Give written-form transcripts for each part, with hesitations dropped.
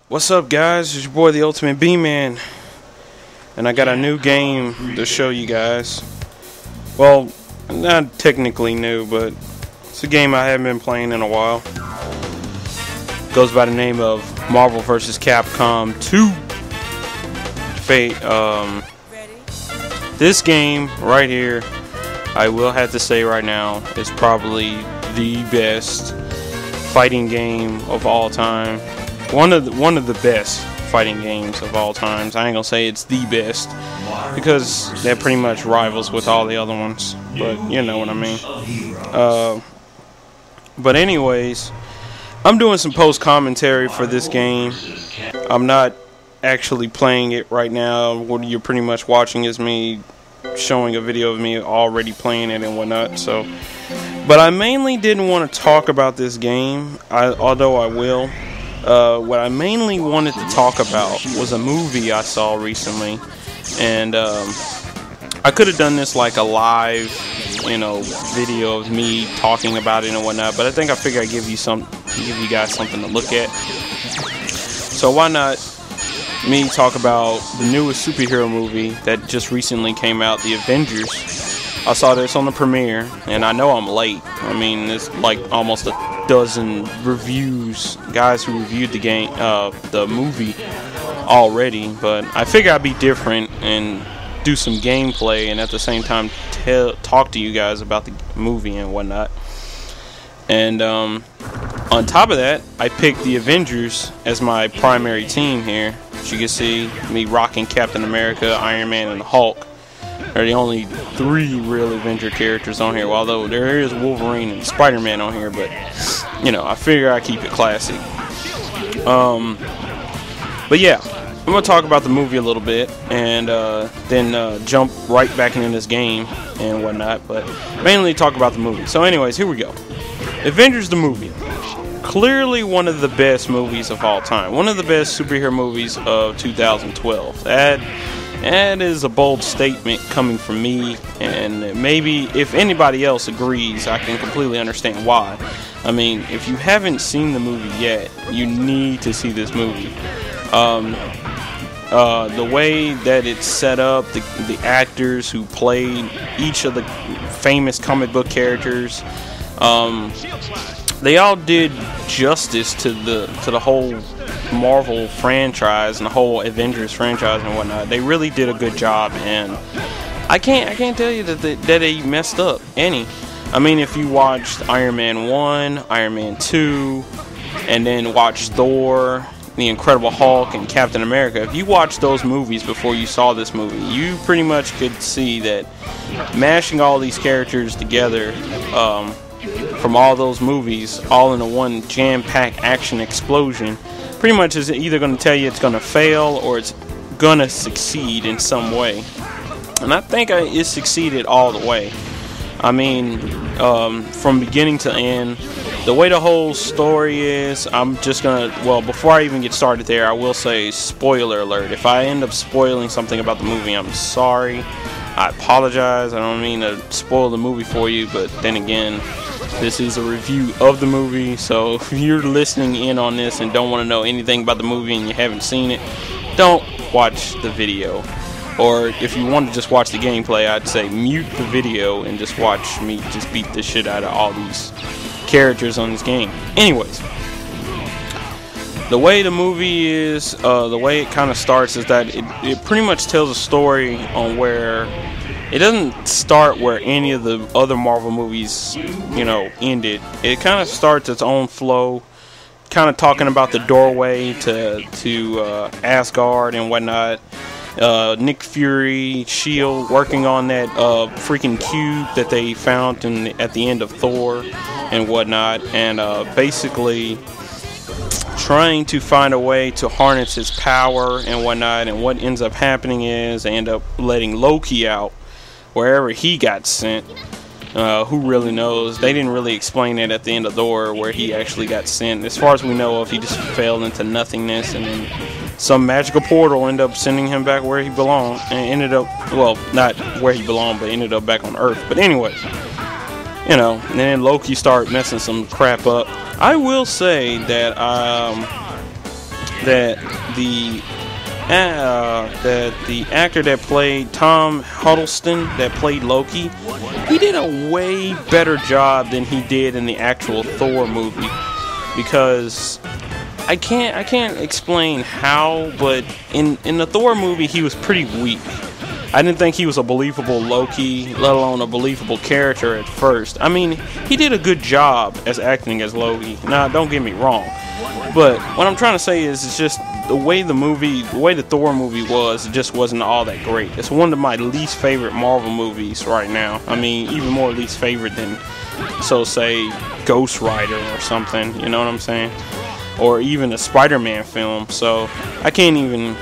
What's up, guys? It's your boy, the Ultimate B-Man, and I got a new game to show you guys. Well, not technically new, but it's a game I haven't been playing in a while. It goes by the name of Marvel vs. Capcom 2. This game right here, I will have to say right now, is probably the best fighting game of all time. One of the best fighting games of all times. I ain't gonna say it's the best because that pretty much rivals with all the other ones, but you know what I mean. But anyways, I'm doing some post commentary for this game. I'm not actually playing it right now. What you're pretty much watching is me showing a video of me already playing it and whatnot. So, but I mainly didn't want to talk about this game, although I will. What I mainly wanted to talk about was a movie I saw recently, and I could have done this like a live, video of me talking about it and whatnot. But I think I figured I'd give you guys something to look at. So why not me talk about the newest superhero movie that just recently came out, the Avengers. I saw this on the premiere, and I know I'm late. I mean, it's like almost a dozen guys who reviewed the game, the movie already. But I figure I'd be different and do some gameplay, and at the same time talk to you guys about the movie and whatnot. And on top of that, I picked the Avengers as my primary team here. As you can see, me rocking Captain America, Iron Man, and the Hulk. They're the only three real Avenger characters on here, although there is Wolverine and Spider-Man on here, but I figure I keep it classic. But yeah, I'm gonna talk about the movie a little bit, and then jump right back into this game and whatnot, but mainly talk about the movie. So anyways, here we go. Avengers the movie. Clearly one of the best movies of all time. One of the best superhero movies of 2012. That is a bold statement coming from me, and maybe if anybody else agrees, I can completely understand why. I mean, if you haven't seen the movie yet, you need to see this movie. The way that it's set up, the actors who played each of the famous comic book characters, they all did justice to the whole Marvel franchise and the whole Avengers franchise and whatnot. They really did a good job, and I can't tell you that they messed up any. I mean, if you watched Iron Man 1, Iron Man 2, and then watched Thor, The Incredible Hulk, and Captain America, if you watched those movies before you saw this movie, you pretty much could see that mashing all these characters together from all those movies, all in a one jam-packed action explosion, pretty much is either going to tell you it's going to fail or it's going to succeed in some way. And I think it succeeded all the way. I mean, from beginning to end, the way the whole story is, I'm just going to, well, before I even get started there, I will say, spoiler alert. If I end up spoiling something about the movie, I'm sorry. I apologize. I don't mean to spoil the movie for you, but then again, this is a review of the movie, so if you're listening in on this and don't want to know anything about the movie and you haven't seen it, don't watch the video. Or if you want to just watch the gameplay, I'd say mute the video and just watch me just beat the shit out of all these characters on this game. Anyways, the way the movie is, the way it kind of starts is that it pretty much tells a story on where it doesn't start where any of the other Marvel movies, ended. It kind of starts its own flow, kind of talking about the doorway to Asgard and whatnot. Nick Fury, S.H.I.E.L.D. working on that freaking cube that they found at the end of Thor and whatnot, and basically trying to find a way to harness his power and whatnot. And what ends up happening is they end up letting Loki out wherever he got sent. Who really knows? They didn't really explain it at the end of Thor where he actually got sent. As far as we know, if he just fell into nothingness, and then some magical portal ended up sending him back where he belonged, and ended up, well, not where he belonged, but ended up back on Earth. But anyways, and then Loki started messing some crap up. I will say that that the actor that played Tom Hiddleston, that played Loki, he did a way better job than he did in the actual Thor movie. Because I can't explain how, but in the Thor movie he was pretty weak. I didn't think he was a believable Loki, let alone a believable character at first. I mean, he did a good job as acting as Loki. Now, don't get me wrong, but what I'm trying to say is, it's just the way the Thor movie was, it just wasn't all that great. It's one of my least favorite Marvel movies right now. I mean, even more least favorite than, so say, Ghost Rider or something. You know what I'm saying? Or even a Spider-Man film. So I can't even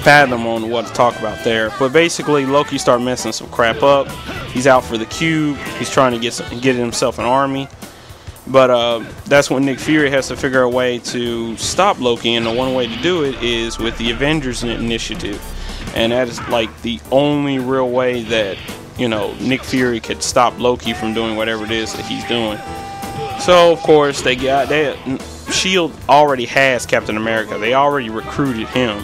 fathom on what to talk about there. But basically, Loki started messing some crap up. He's out for the cube. He's trying to get himself an army. But that's when Nick Fury has to figure a way to stop Loki, and the one way to do it is with the Avengers initiative. And that is like the only real way that, you know, Nick Fury could stop Loki from doing whatever it is that he's doing. So of course SHIELD already has Captain America. They already recruited him.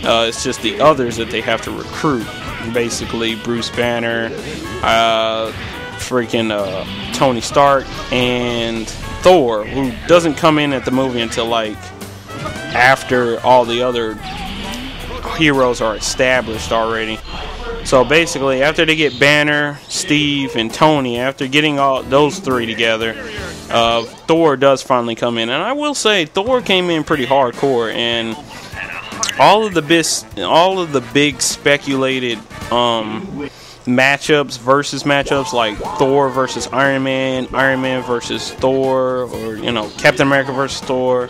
It's just the others that they have to recruit. Basically, Bruce Banner, Tony Stark, and Thor, who doesn't come in at the movie until like after all the other heroes are established already. So basically, after they get Banner, Steve, and Tony, after getting all those three together, Thor does finally come in. And I will say, Thor came in pretty hardcore, and all of the big speculated matchups, like Thor versus Iron Man versus Thor, or, you know, Captain America versus Thor,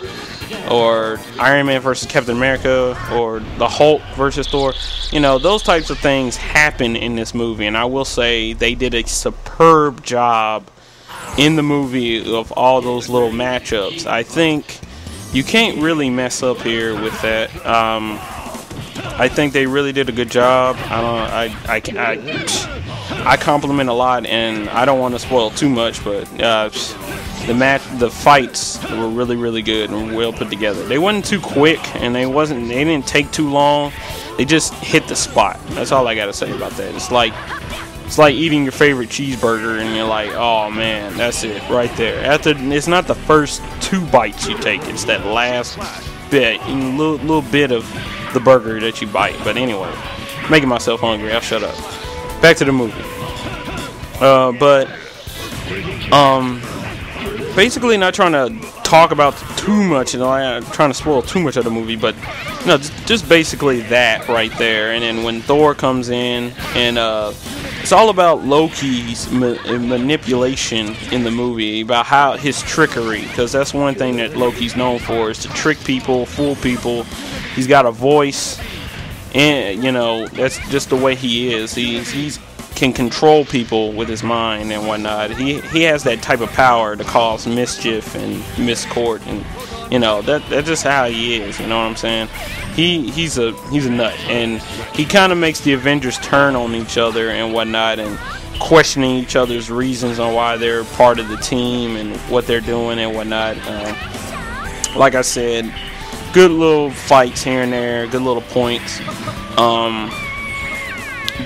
or Iron Man versus Captain America, or the Hulk versus Thor. You know, those types of things happen in this movie, and I will say they did a superb job in the movie of all those little matchups. I think you can't really mess up here with that. I think they really did a good job. I compliment a lot, and I don't want to spoil too much, but the fights were really, really good and well put together. They wasn't too quick, and they didn't take too long. They just hit the spot. That's all I gotta say about that. It's like eating your favorite cheeseburger, and you're like, oh man, that's it right there. It's not the first 2 bites you take; it's that last bit, little bit of the burger that you bite. But anyway, making myself hungry. I'll shut up. Back to the movie. Basically, not trying to talk about too much, you know, I'm trying to spoil too much of the movie, but no, just basically that right there. And then when Thor comes in, and it's all about Loki's manipulation in the movie, about how his trickery, because that's one thing that Loki's known for, is to trick people, fool people. He's got a voice, and, you know, that's just the way he is. He's can control people with his mind and whatnot. He has that type of power to cause mischief and miscord, and, you know, that's just how he is. You know what I'm saying? He's a nut, and he kind of makes the Avengers turn on each other and whatnot, and questioning each other's reasons on why they're part of the team and what they're doing and whatnot. Like I said, good little fights here and there, good little points.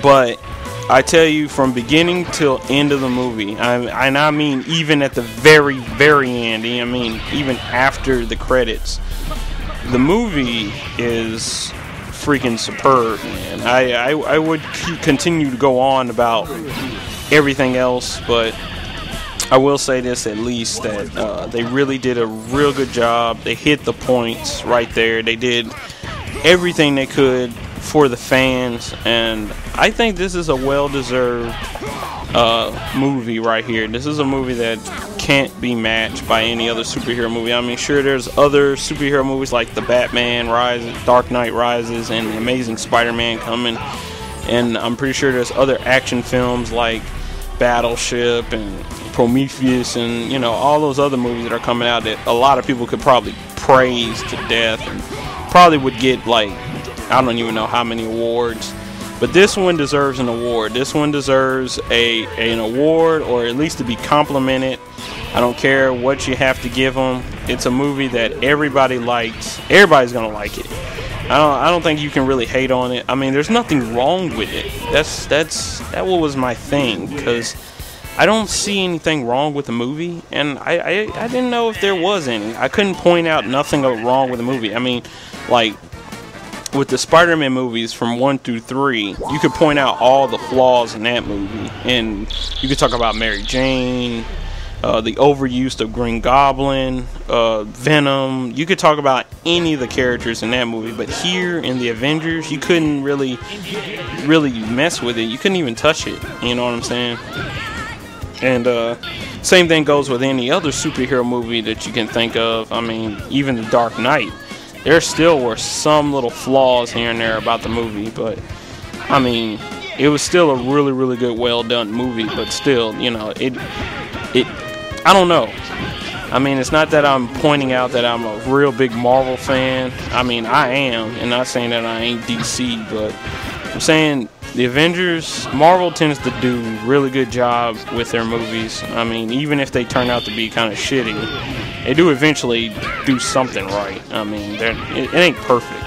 But I tell you, from beginning till end of the movie, I mean even at the very, very end, I mean even after the credits, the movie is freaking superb, man. I would continue to go on about everything else, but I will say this at least, that they really did a real good job. They hit the points right there. They did everything they could for the fans, and I think this is a well-deserved movie right here. This is a movie that can't be matched by any other superhero movie. I mean, sure, there's other superhero movies like the Batman Rises, Dark Knight Rises, and the Amazing Spider-Man coming, and I'm pretty sure there's other action films like Battleship and Prometheus, and, you know, all those other movies that are coming out that a lot of people could probably praise to death and probably would get, like, I don't even know how many awards. But this one deserves an award. This one deserves an award, or at least to be complimented I don't care what you have to give them. It's a movie that everybody likes. Everybody's gonna like it. I don't think you can really hate on it. I mean, there's nothing wrong with it. That was my thing, because I don't see anything wrong with the movie, and I didn't know if there was any. I couldn't point out nothing wrong with the movie. I mean, like, with the Spider-Man movies from 1 through 3, you could point out all the flaws in that movie, and you could talk about Mary Jane, the overuse of Green Goblin, Venom. You could talk about any of the characters in that movie, but here in the Avengers, you couldn't really mess with it. You couldn't even touch it. You know what I'm saying? And same thing goes with any other superhero movie that you can think of. I mean, even The Dark Knight. There still were some little flaws here and there about the movie, but I mean, it was still a really, really good, well done movie. But still, you know, I don't know. I mean, it's not that I'm pointing out that I'm a real big Marvel fan. I mean, I am, and not saying that I ain't DC, but I'm saying the Avengers, Marvel tends to do a really good job with their movies. I mean, even if they turn out to be kind of shitty, they do eventually do something right. I mean, it ain't perfect,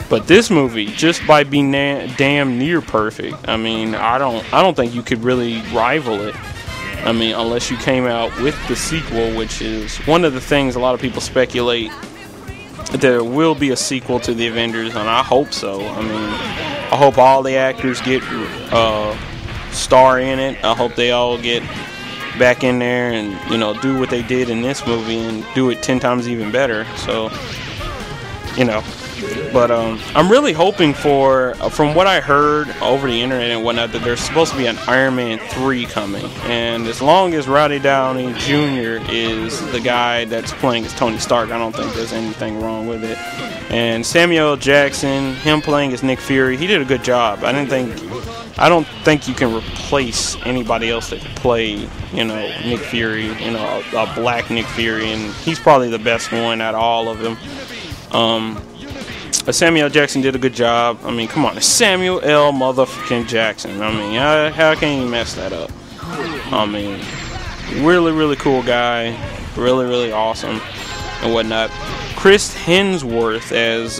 but this movie, just by being damn near perfect, I mean, I don't think you could really rival it. I mean, unless you came out with the sequel, which is one of the things a lot of people speculate. There will be a sequel to the Avengers, and I hope so. I mean, I hope all the actors get star in it. I hope they all get back in there and, you know, do what they did in this movie and do it 10 times even better. So, you know. But I'm really hoping for, from what I heard over the internet and whatnot, that there's supposed to be an Iron Man 3 coming. And as long as Robert Downey Jr. is the guy that's playing as Tony Stark, I don't think there's anything wrong with it. And Samuel L. Jackson, him playing as Nick Fury, he did a good job. I don't think you can replace anybody else that could play, you know, Nick Fury, you know, a black Nick Fury, and he's probably the best one out of all of them. Samuel L. Jackson did a good job. I mean, come on, Samuel L. motherfucking Jackson. I mean, how can you mess that up? I mean, really, really cool guy. Really, really awesome and whatnot. Chris Hemsworth as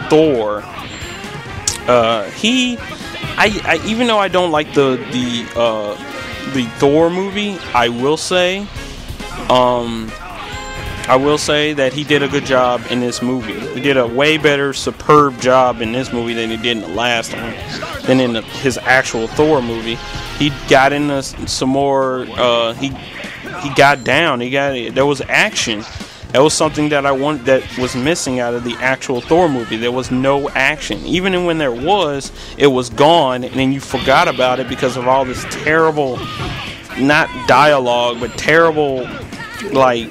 Thor. Even though I don't like the Thor movie, I will say that he did a good job in this movie. He did a way better, superb job in this movie than he did in the last one, than in his actual Thor movie. He got into some more. He got down. There was action. That was something that that was missing out of the actual Thor movie. There was no action. Even when there was, it was gone, and then you forgot about it because of all this terrible, not dialogue, but terrible, like,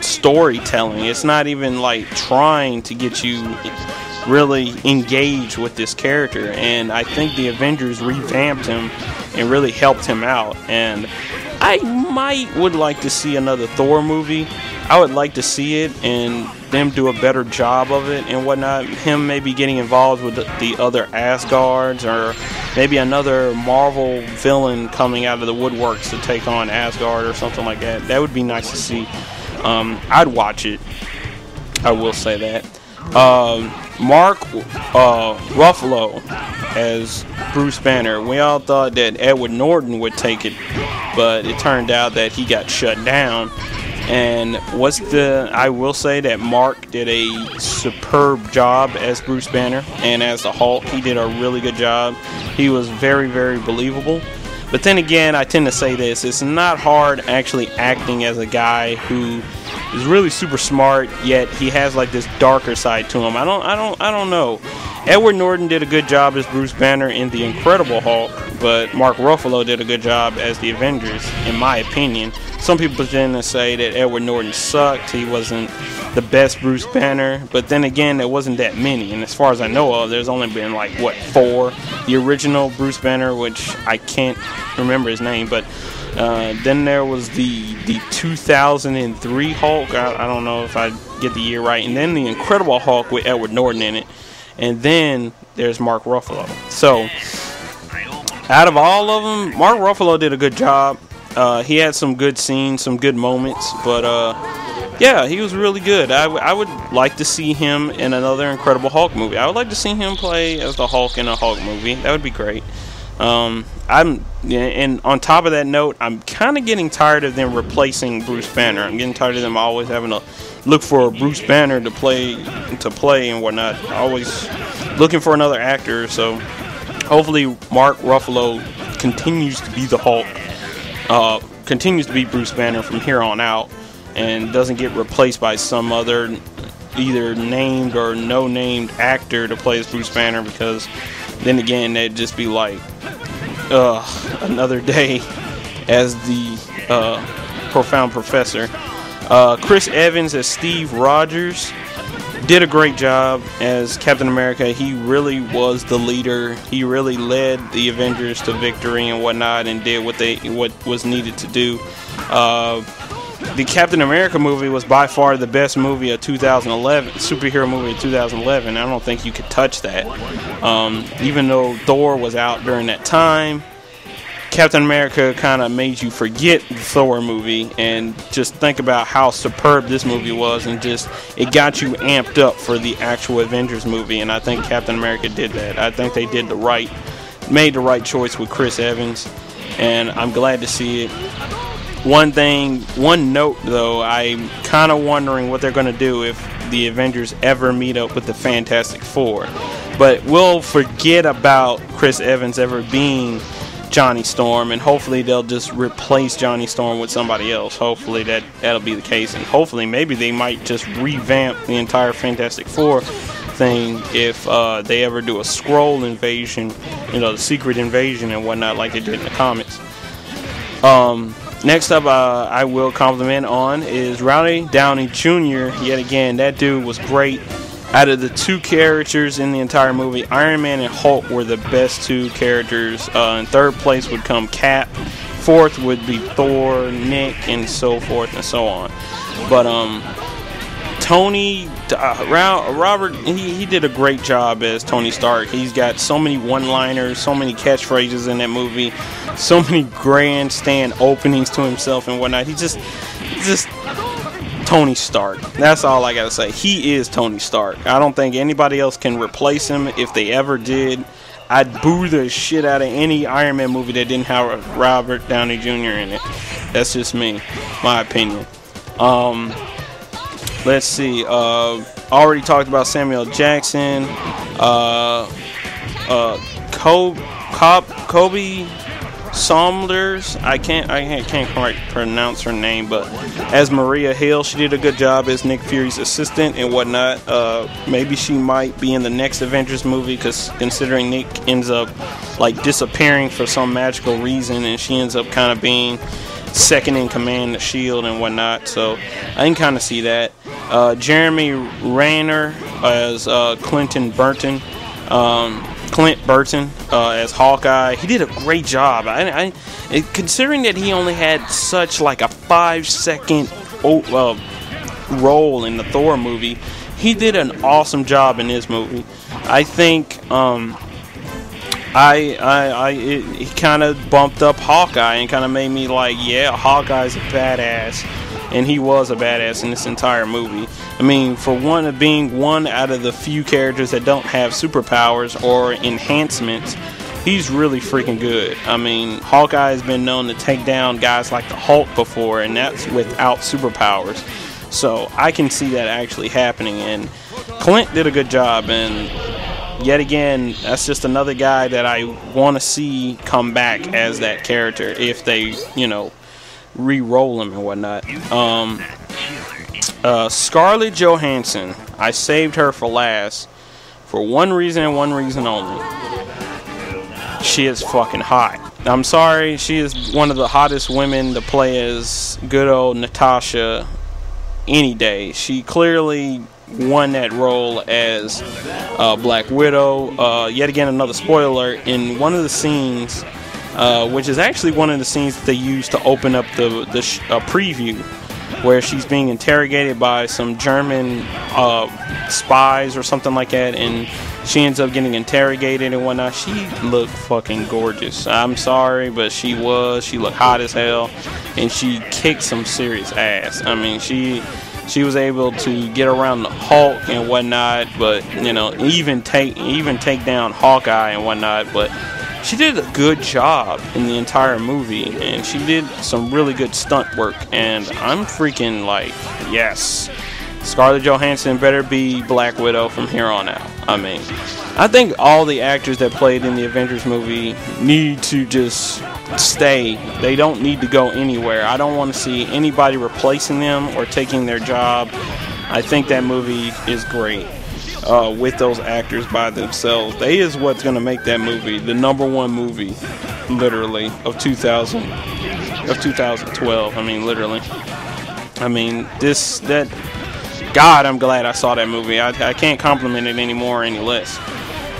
storytelling. It's not even like trying to get you really engaged with this character, and I think the Avengers revamped him and really helped him out. And I would like to see another Thor movie. I would like to see it and them do a better job of it and whatnot. Him maybe getting involved with the other Asgards, or maybe another Marvel villain coming out of the woodworks to take on Asgard or something like that. That would be nice to see. I'd watch it. I will say that. Mark Ruffalo as Bruce Banner. We all thought that Edward Norton would take it, but it turned out that he got shut down. And I will say that Mark did a superb job as Bruce Banner, and as the Hulk, he did a really good job. He was very, very believable. But then again, I tend to say this: it's not hard actually acting as a guy who is really super smart, yet he has like this darker side to him. I don't know. Edward Norton did a good job as Bruce Banner in The Incredible Hulk, but Mark Ruffalo did a good job as the Avengers, in my opinion. Some people tend to say that Edward Norton sucked. He wasn't the best Bruce Banner, but then again, there wasn't that many. And as far as I know of, there's only been like, what, 4? The original Bruce Banner, which I can't remember his name, but then there was the 2003 Hulk. I don't know if I get the year right. And then The Incredible Hulk with Edward Norton in it. And then there's Mark Ruffalo. So, out of all of them, Mark Ruffalo did a good job. He had some good scenes, some good moments, but yeah, he was really good. I would like to see him in another Incredible Hulk movie. I would like to see him play as the Hulk in a Hulk movie. That would be great. And on top of that note, I'm kind of getting tired of them replacing Bruce Banner. I'm getting tired of them always having to look for a Bruce Banner to play and whatnot. Always looking for another actor. So hopefully Mark Ruffalo continues to be the Hulk, continues to be Bruce Banner from here on out, and doesn't get replaced by some other either named or no named actor to play as Bruce Banner, because then again that'd just be like another day as the Profound Professor. Chris Evans as Steve Rogers did a great job as Captain America. He really was the leader. He really led the Avengers to victory and whatnot, and did what was needed to do. The Captain America movie was by far the best movie of 2011, superhero movie of 2011. I don't think you could touch that. Even though Thor was out during that time, Captain America kind of made you forget the Thor movie and just think about how superb this movie was, and just it got you amped up for the actual Avengers movie. And I think Captain America did that. I think they made the right choice with Chris Evans, and I'm glad to see it. One note though, I'm kind of wondering what they're going to do if the Avengers ever meet up with the Fantastic Four. But we'll forget about Chris Evans ever being Johnny Storm, and hopefully they'll just replace Johnny Storm with somebody else. Hopefully that'll be the case, and hopefully maybe they might just revamp the entire Fantastic Four thing if they ever do a Skrull invasion, the secret invasion and whatnot, like they did in the comics. Next up, I will compliment on is Robert Downey Jr. Yet again, that dude was great. Out of the two characters in the entire movie, Iron Man and Hulk were the best two characters. In third place would come Cap. Fourth would be Thor, Nick, and so forth and so on. But Robert, he did a great job as Tony Stark. He's got so many one-liners, so many catchphrases in that movie, so many grandstand openings to himself and whatnot. He's just Tony Stark. That's all I gotta say. He is Tony Stark. I don't think anybody else can replace him. If they ever did, I'd boo the shit out of any Iron Man movie that didn't have Robert Downey Jr. in it. That's just me, my opinion. Let's see. Already talked about Samuel Jackson. Kobe Saunders. I can't quite pronounce her name, but as Maria Hill, she did a good job as Nick Fury's assistant and whatnot. Maybe she might be in the next Avengers movie, because considering Nick ends up like disappearing for some magical reason, and she ends up kind of being second in command of S.H.I.E.L.D. and whatnot. So I can kind of see that. Jeremy Renner as Clint Burton as Hawkeye. He did a great job. Considering that he only had such like a 5-second role in the Thor movie, he did an awesome job in this movie. I think he kind of bumped up Hawkeye and kind of made me like, yeah, Hawkeye's a badass. And he was a badass in this entire movie. I mean, for one of being one out of the few characters that don't have superpowers or enhancements, he's really freaking good. I mean, Hawkeye has been known to take down guys like the Hulk before, and that's without superpowers. So I can see that actually happening, and Clint did a good job. And yet again, that's just another guy that I want to see come back as that character if they, re-roll him and whatnot. Scarlett Johansson, I saved her for last for one reason and one reason only. She is fucking hot. I'm sorry, she is one of the hottest women to play as good old Natasha any day. She clearly won that role as Black Widow. Yet again, another spoiler, in one of the scenes, which is actually one of the scenes that they used to open up the preview, where she's being interrogated by some German spies or something like that, and she ends up getting interrogated and whatnot. She looked fucking gorgeous. I'm sorry, but she looked hot as hell, and she kicked some serious ass. I mean, she was able to get around the Hulk and whatnot, but you know, even take down Hawkeye and whatnot. But she did a good job in the entire movie, and she did some really good stunt work. And I'm freaking like, yes, Scarlett Johansson better be Black Widow from here on out. I mean, I think all the actors that played in the Avengers movie need to just stay. They don't need to go anywhere. I don't want to see anybody replacing them or taking their job. I think that movie is great with those actors by themselves. They is what's going to make that movie the #1 movie, literally, of 2012. I mean, literally. I mean, God, I'm glad I saw that movie. I can't compliment it anymore or any less.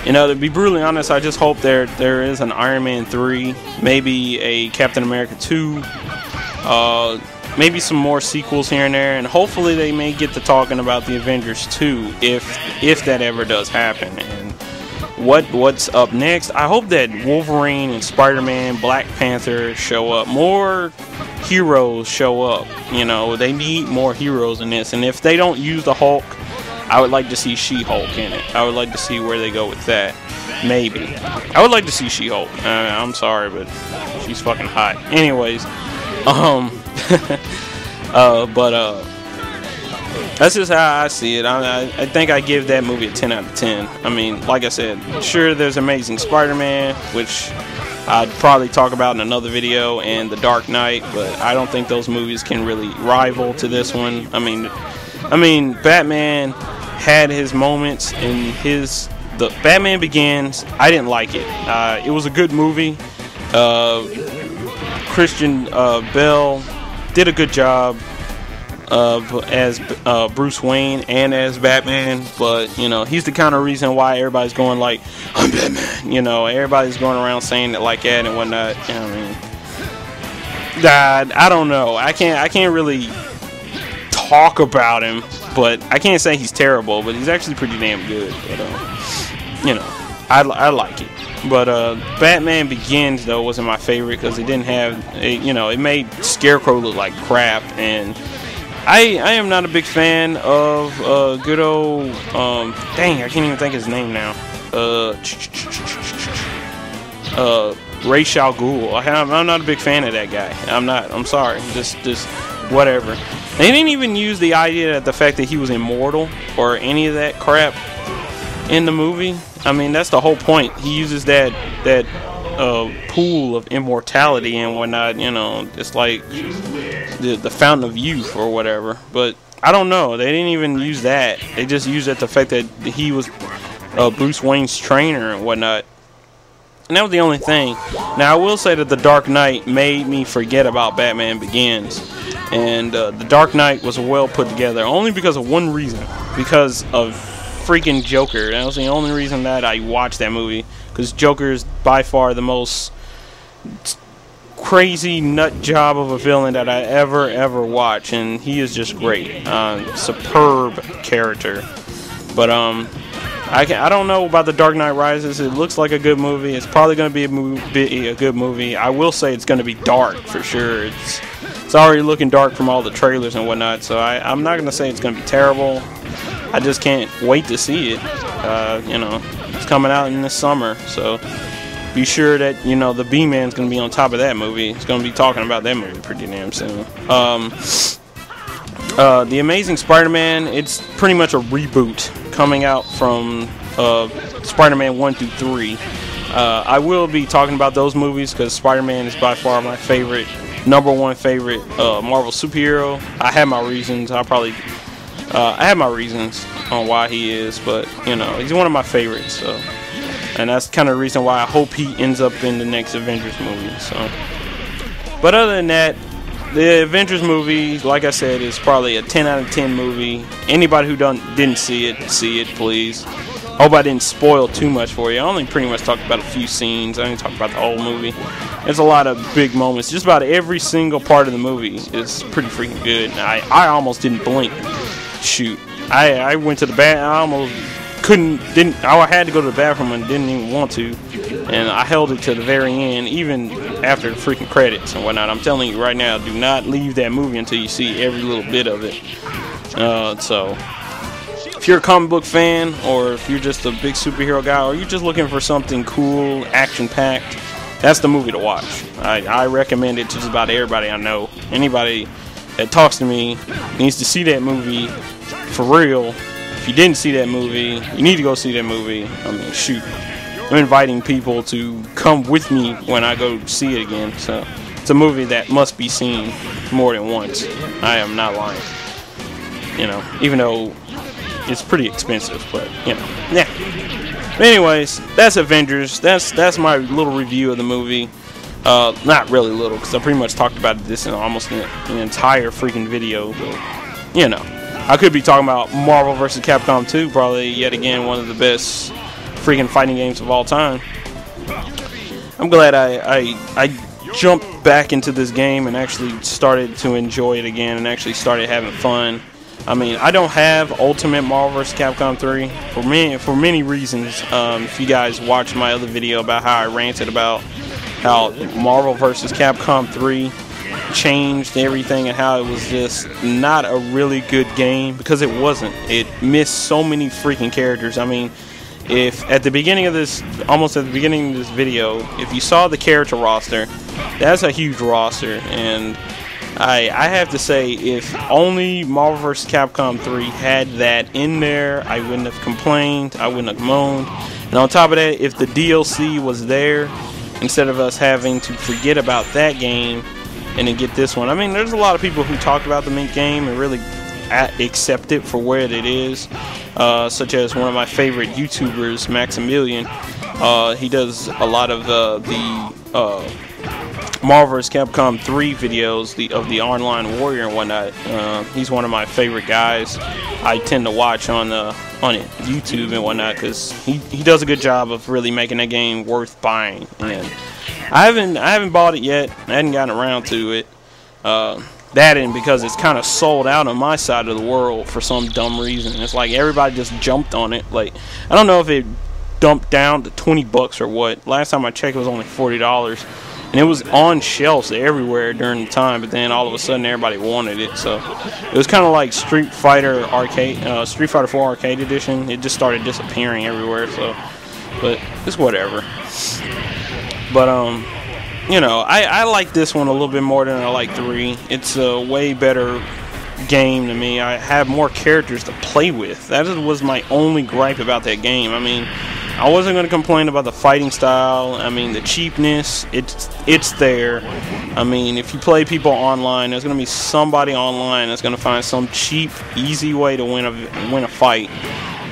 You know, to be brutally honest, I just hope there is an Iron Man 3, maybe a Captain America 2, maybe some more sequels here and there, and hopefully they may get to talking about the Avengers 2 if that ever does happen. And what's up next? I hope that Wolverine and Spider-Man, Black Panther show up. More heroes show up. You know, they need more heroes in this. And if they don't use the Hulk, I would like to see She-Hulk in it. I would like to see where they go with that. Maybe. I would like to see She-Hulk. I'm sorry, but she's fucking hot. Anyways, that's just how I see it. I think I give that movie a 10 out of 10. I mean, like I said, sure, there's Amazing Spider-Man, which I'd probably talk about in another video, and The Dark Knight, but I don't think those movies can really rival to this one. I mean, Batman had his moments in the Batman Begins. I didn't like it. It was a good movie. Christian Bale did a good job as Bruce Wayne and as Batman, but you know, he's the kind of reason why everybody's going like, I'm Batman. You know, everybody's going around saying it like that and whatnot. You know what I mean, I don't know. I can't really talk about him, but I can't say he's terrible. But he's actually pretty damn good. But you know, I like it. But Batman Begins though wasn't my favorite because it didn't have it made Scarecrow look like crap, and I am not a big fan of good old dang, I can't even think of his name now. Ra's al Ghul. I'm not a big fan of that guy. I'm sorry. Just whatever. They didn't even use the idea that the fact that he was immortal or any of that crap in the movie. I mean, that's the whole point. He uses that pool of immortality and whatnot. You know, it's like the fountain of youth or whatever. But I don't know. They didn't even use that. They just used the fact that he was Bruce Wayne's trainer and whatnot. And that was the only thing. Now, I will say that The Dark Knight made me forget about Batman Begins. And The Dark Knight was well put together only because of one reason. Because of freaking Joker. That was the only reason that I watched that movie. Because Joker is by far the most crazy nut job of a villain that I ever watched. And he is just great. Superb character. But, I don't know about The Dark Knight Rises. It looks like a good movie. It's probably going to be a good movie. I will say it's going to be dark for sure. It's already looking dark from all the trailers and whatnot. So I'm not going to say it's going to be terrible. I just can't wait to see it. It's coming out in this summer. So be sure that, the B-Man's going to be on top of that movie. It's going to be talking about that movie pretty damn soon. The Amazing Spider-Man, it's pretty much a reboot coming out from Spider-Man 1 through 3. I will be talking about those movies because Spider-Man is by far my favorite, #1 favorite Marvel superhero. I have my reasons. I have my reasons on why he is, but he's one of my favorites. So, and that's kind of the reason why I hope he ends up in the next Avengers movie. So, but other than that, the Avengers movie, like I said, is probably a 10 out of 10 movie. Anybody who didn't see it, please. Hope I didn't spoil too much for you. I only pretty much talked about a few scenes. I didn't talk about the whole movie. There's a lot of big moments. Just about every single part of the movie is pretty freaking good. I almost didn't blink. Shoot. I went to the bathroom. I almost I had to go to the bathroom and didn't even want to, and I held it to the very end, even after the freaking credits and whatnot. I'm telling you right now, do not leave that movie until you see every little bit of it. So if you're a comic book fan, or if you're just a big superhero guy, or you're just looking for something cool, action-packed, that's the movie to watch. I recommend it to just about everybody I know. Anybody that talks to me needs to see that movie for real. If you didn't see that movie, you need to go see that movie. I mean, shoot. I'm inviting people to come with me when I go see it again. So it's a movie that must be seen more than once. I am not lying. You know, even though it's pretty expensive, but you know, yeah. But anyways, that's Avengers. That's my little review of the movie. Not really little, because I pretty much talked about this in almost an entire freaking video. But you know, I could be talking about Marvel vs. Capcom 2, probably yet again one of the best freaking fighting games of all time. I'm glad I jumped back into this game and actually started to enjoy it again and actually started having fun. I mean, I don't have Ultimate Marvel vs. Capcom 3 for many reasons. If you guys watched my other video about how I ranted about how Marvel vs. Capcom 3 changed everything and how it was just not a really good game, because it wasn't. It missed so many freaking characters. I mean, if at the beginning of this, almost at the beginning of this video, if you saw the character roster, that's a huge roster, and I have to say, if only Marvel vs. Capcom 3 had that in there, I wouldn't have complained, I wouldn't have moaned. And on top of that, if the DLC was there, instead of us having to forget about that game and then get this one. I mean, there's a lot of people who talk about the Mint game and really accept it for where it is, such as one of my favorite YouTubers, Maximilian. He does a lot of the Marvel vs. Capcom 3 videos of the online warrior and whatnot. He's one of my favorite guys. I tend to watch on YouTube and whatnot, because he does a good job of really making that game worth buying. And I haven't bought it yet. I hadn't gotten around to it. That and because it's kind of sold out on my side of the world for some dumb reason. It's like everybody just jumped on it. Like, I don't know if it dumped down to 20 bucks or what. Last time I checked, it was only $40. And it was on shelves everywhere during the time, but then all of a sudden everybody wanted it. So it was kind of like Street Fighter 4 Arcade Edition. It just started disappearing everywhere. So, but it's whatever. But you know, I like this one a little bit more than I like 3. It's a way better game to me. I have more characters to play with. That was my only gripe about that game. I mean, I wasn't going to complain about the fighting style. I mean, the cheapness, it's there. I mean, if you play people online, there's going to be somebody online that's going to find some cheap, easy way to win a fight.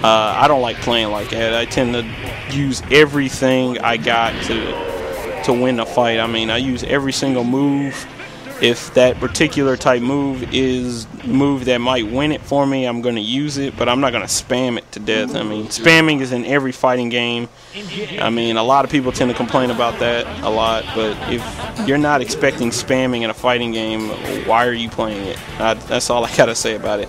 I don't like playing like that. I tend to use everything I got to win a fight. I mean, I use every single move. If that particular type move is move that might win it for me, I'm going to use it, but I'm not going to spam it to death. I mean, spamming is in every fighting game. I mean, a lot of people tend to complain about that a lot, but if you're not expecting spamming in a fighting game, why are you playing it? That's all I got to say about it.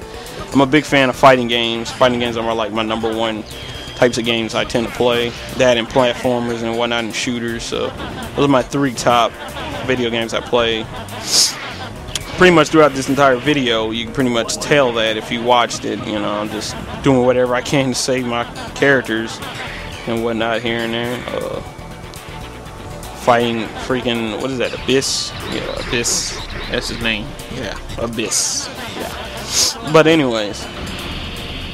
I'm a big fan of fighting games. Fighting games are like my #1 types of games I tend to play. That and platformers and whatnot and shooters. So those are my 3 top video games I play. Pretty much throughout this entire video, you can pretty much tell that if you watched it. You know, I'm just doing whatever I can to save my characters and whatnot here and there. Fighting freaking, what is that, Abyss? Yeah, Abyss. That's his name. Yeah, Abyss. Yeah. But anyways,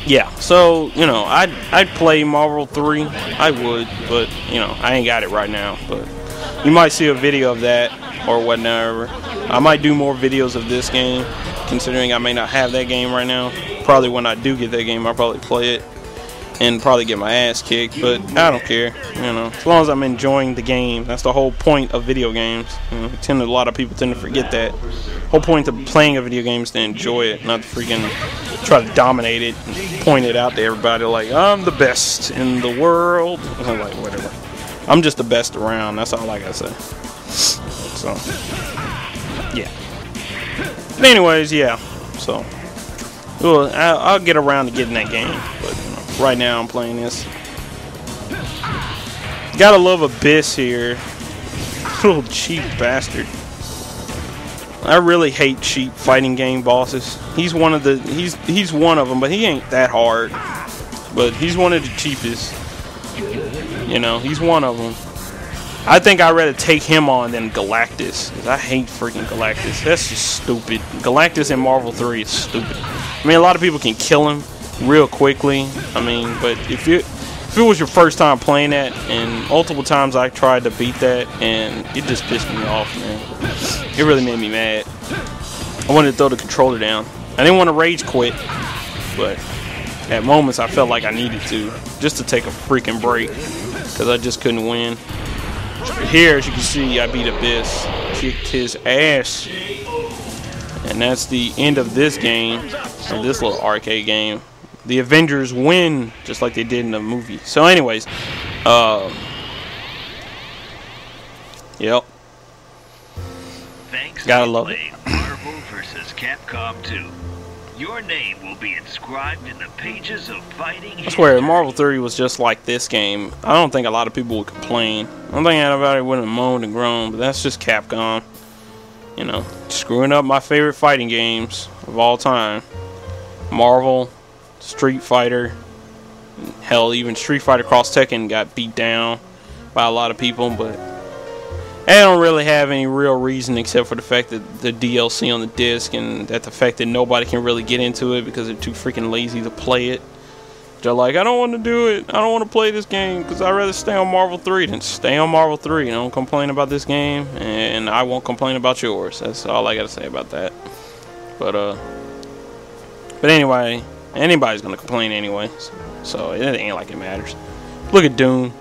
yeah, so, you know, I'd play Marvel 3. I would, but, you know, I ain't got it right now. But you might see a video of that or whatever. I might do more videos of this game, considering I may not have that game right now. Probably when I do get that game, I'll probably play it and probably get my ass kicked, but I don't care, you know, as long as I'm enjoying the game. That's the whole point of video games. You know, a lot of people tend to forget that. Whole point of playing a video game is to enjoy it, not to freaking try to dominate it and point it out to everybody like, I'm the best in the world. I'm like, whatever. I'm just the best around. That's all I gotta say. So, yeah. But anyways, yeah. So, well, I'll get around to getting that game. But, you know. right now I'm playing this. Gotta love Abyss here. Little cheap bastard. I really hate cheap fighting game bosses. He's one of the he's one of them, but he ain't that hard. But he's one of the cheapest. You know, he's one of them. I think I'd rather take him on than Galactus, because I hate freaking Galactus. That's just stupid. Galactus in Marvel 3 is stupid. I mean, a lot of people can kill him real quickly. I mean, but if it was your first time playing that, and multiple times I tried to beat that, and it just pissed me off, man. It really made me mad. I wanted to throw the controller down. I didn't want to rage quit, but at moments I felt like I needed to, just to take a freaking break, because I just couldn't win. Here, as you can see, I beat Abyss, kicked his ass, and that's the end of this game, of this little arcade game. The Avengers win, just like they did in the movie. So anyways, yep. Thanks Gotta love it. Marvel vs. Capcom 2. Your name will be inscribed in the pages of fighting history. I swear, Marvel 3 was just like this game. I don't think a lot of people would complain. I don't think anybody would have moaned and groaned, but that's just Capcom. You know, screwing up my favorite fighting games of all time. Marvel, Street Fighter, hell, even Street Fighter Cross Tekken got beat down by a lot of people, but I don't really have any real reason except for the fact that the DLC on the disc, and that the fact that nobody can really get into it because they're too freaking lazy to play it. They're like, I don't want to do it. I don't want to play this game because I'd rather stay on Marvel 3 than stay on Marvel 3. Don't complain about this game, and I won't complain about yours. That's all I got to say about that. But anyway, anybody's going to complain anyway, so it ain't like it matters. Look at Dune.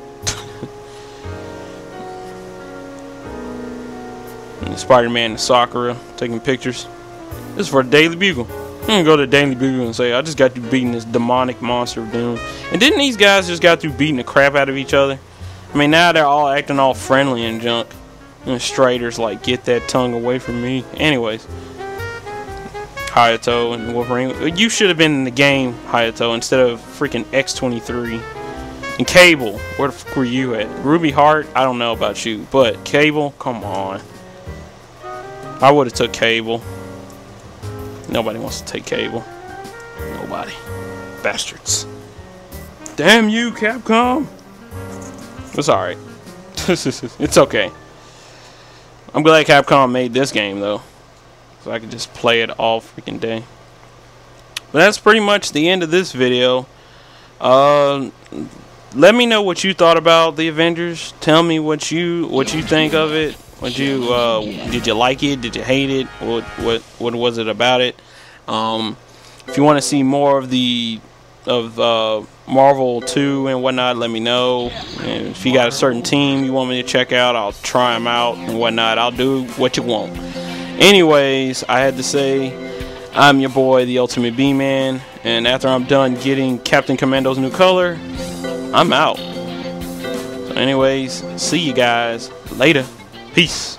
Spider-Man and Sakura taking pictures. This is for the Daily Bugle. I'm gonna go to the Daily Bugle and say, I just got through beating this demonic monster of Doom. And didn't these guys just got through beating the crap out of each other? I mean, now they're all acting all friendly and junk. And Strader's like, get that tongue away from me. Anyways, Hayato and Wolverine. You should have been in the game, Hayato, instead of freaking X-23. And Cable, where the fuck were you at? Ruby Heart, I don't know about you, but Cable, come on. I would have took Cable. Nobody wants to take Cable. Nobody. Bastards. Damn you, Capcom. It's alright. It's okay. I'm glad Capcom made this game, though, so I could just play it all freaking day. But that's pretty much the end of this video. Let me know what you thought about the Avengers. Tell me what you think of it. Did you like it? Did you hate it? What was it about it? If you want to see more of Marvel 2 and whatnot, let me know. And if you got a certain team you want me to check out, I'll try them out and whatnot. I'll do what you want. Anyways, I had to say, I'm your boy, the Ultimate B-Man, and after I'm done getting Captain Commando's new color, I'm out. So anyways, see you guys later. Peace.